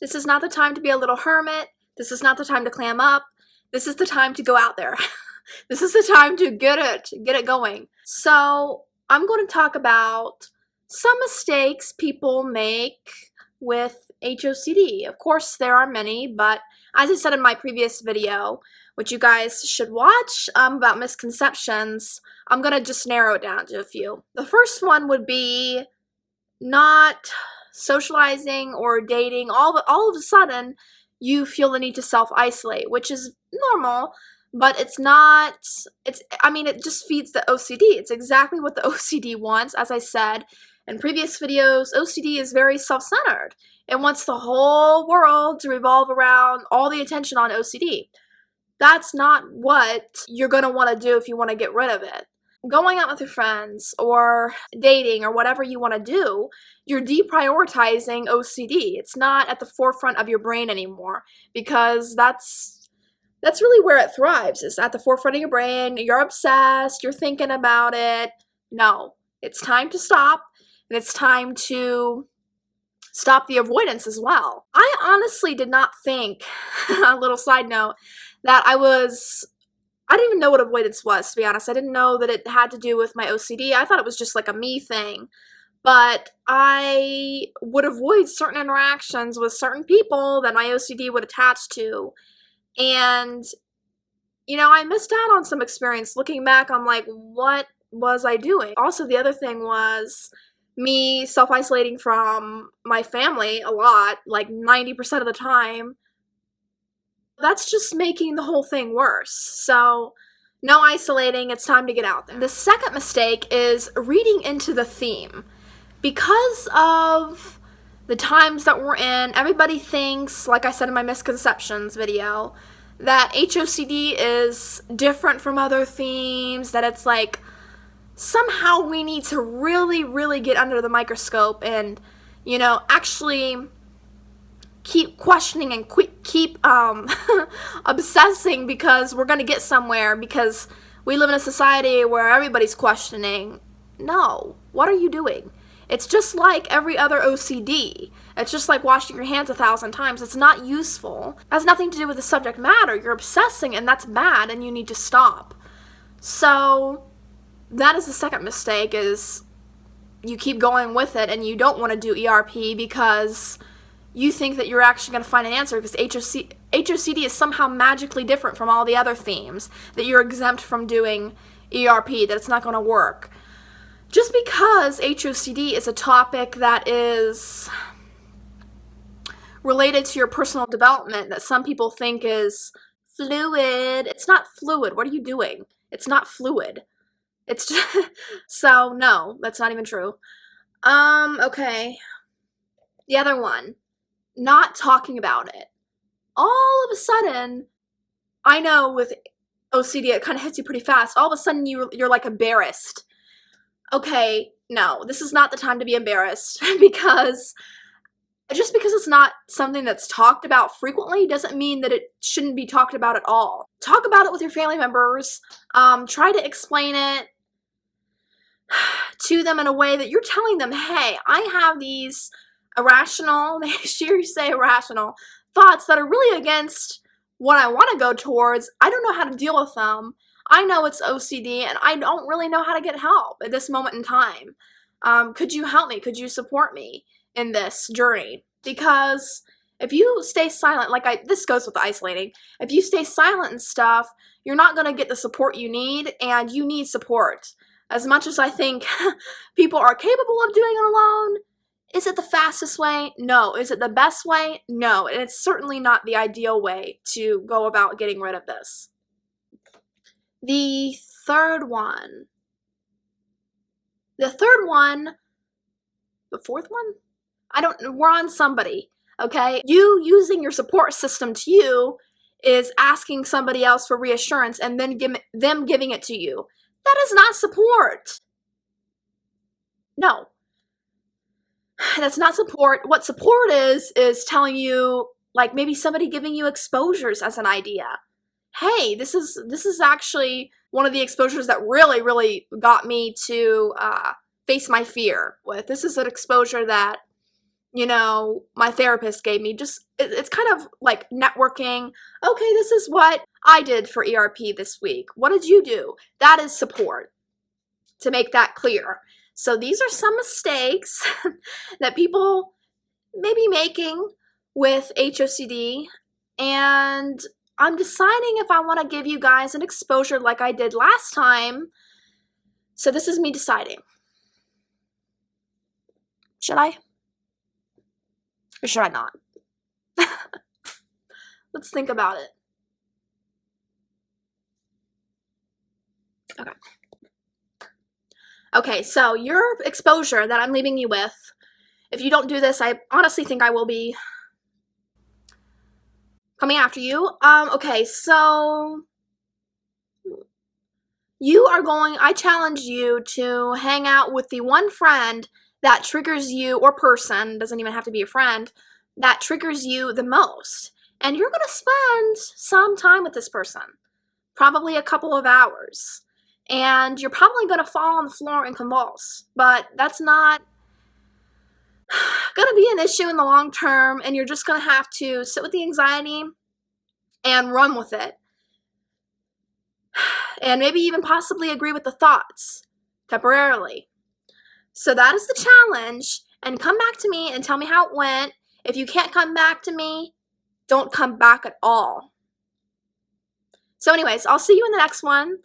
This is not the time to be a little hermit. This is not the time to clam up. This is the time to go out there. This is the time to get it going. So I'm going to talk about some mistakes people make with HOCD. Of course, there are many, but as I said in my previous video, which you guys should watch, about misconceptions, I'm going to just narrow it down to a few. The first one would be not socializing or dating. All of a sudden, you feel the need to self-isolate, which is normal, but it's not, it just feeds the OCD. It's exactly what the OCD wants. As I said in previous videos, OCD is very self-centered. It wants the whole world to revolve around all the attention on OCD. That's not what you're going to want to do if you want to get rid of it. Going out with your friends or dating or whatever you want to do, you're deprioritizing OCD. It's not at the forefront of your brain anymore, because that's really where it thrives. It's at the forefront of your brain. You're obsessed. You're thinking about it. No, it's time to stop, and it's time to stop the avoidance as well. I honestly did not think, a little side note, that I didn't even know what avoidance was, to be honest. I didn't know that it had to do with my OCD. I thought it was just like a me thing. But I would avoid certain interactions with certain people that my OCD would attach to. And, I missed out on some experience. Looking back, I'm like, what was I doing? Also, the other thing was me self-isolating from my family a lot, like 90% of the time. That's just making the whole thing worse. So, no isolating, it's time to get out there. The second mistake is reading into the theme. Because of the times that we're in, everybody thinks, like I said in my misconceptions video, that HOCD is different from other themes, that it's like somehow we need to really, really get under the microscope and, actually keep questioning and keep obsessing because we're going to get somewhere because we live in a society where everybody's questioning. No. What are you doing? It's just like every other OCD. It's just like washing your hands 1,000 times. It's not useful. It has nothing to do with the subject matter. You're obsessing, and that's bad, and you need to stop. So that is the second mistake, is you keep going with it, and you don't want to do ERP because you think that you're actually going to find an answer, because HOCD is somehow magically different from all the other themes, that you're exempt from doing ERP, that it's not going to work. Just because HOCD is a topic that is related to your personal development that some people think is fluid, it's not fluid. What are you doing? It's not fluid. It's just, so no, that's not even true. Okay. The other one. Not talking about it. All of a sudden, I know with OCD it kind of hits you pretty fast. All of a sudden you're like embarrassed. Okay, no, this is not the time to be embarrassed, because just because it's not something that's talked about frequently doesn't mean that it shouldn't be talked about at all. Talk about it with your family members. Try to explain it to them in a way that you're telling them, hey, I have these irrational, they sure say irrational, thoughts that are really against what I want to go towards. I don't know how to deal with them. I know it's OCD, and I don't really know how to get help at this moment in time. Could you help me? Could you support me in this journey? Because if you stay silent, this goes with isolating, if you stay silent and stuff, you're not going to get the support you need, and you need support. As much as I think people are capable of doing it alone, is it the fastest way? No. Is it the best way? No. And it's certainly not the ideal way to go about getting rid of this. The third one. The fourth one? We're on somebody, okay? You using your support system to you is asking somebody else for reassurance and then them giving it to you. That is not support. No. That's not support. What support is telling you, like maybe somebody giving you exposures as an idea. Hey, this is actually one of the exposures that really, really got me to face my fear with. This is an exposure that my therapist gave me. Just, it's kind of like networking. Okay, this is what I did for ERP this week. What did you do? That is support, to make that clear. So these are some mistakes that people may be making with HOCD, and I'm deciding if I want to give you guys an exposure like I did last time. So this is me deciding. Should I? Or should I not? Let's think about it. Okay. Okay, so your exposure that I'm leaving you with, if you don't do this, I honestly think I will be coming after you. Okay, so I challenge you to hang out with the one friend that triggers you, or person, doesn't even have to be a friend, that triggers you the most. And you're gonna spend some time with this person, probably a couple of hours. And you're probably gonna fall on the floor and convulse, but that's not gonna be an issue in the long term, and you're just gonna have to sit with the anxiety and run with it. And maybe even possibly agree with the thoughts temporarily. So that is the challenge, and come back to me and tell me how it went. If you can't come back to me, don't come back at all. So anyways, I'll see you in the next one,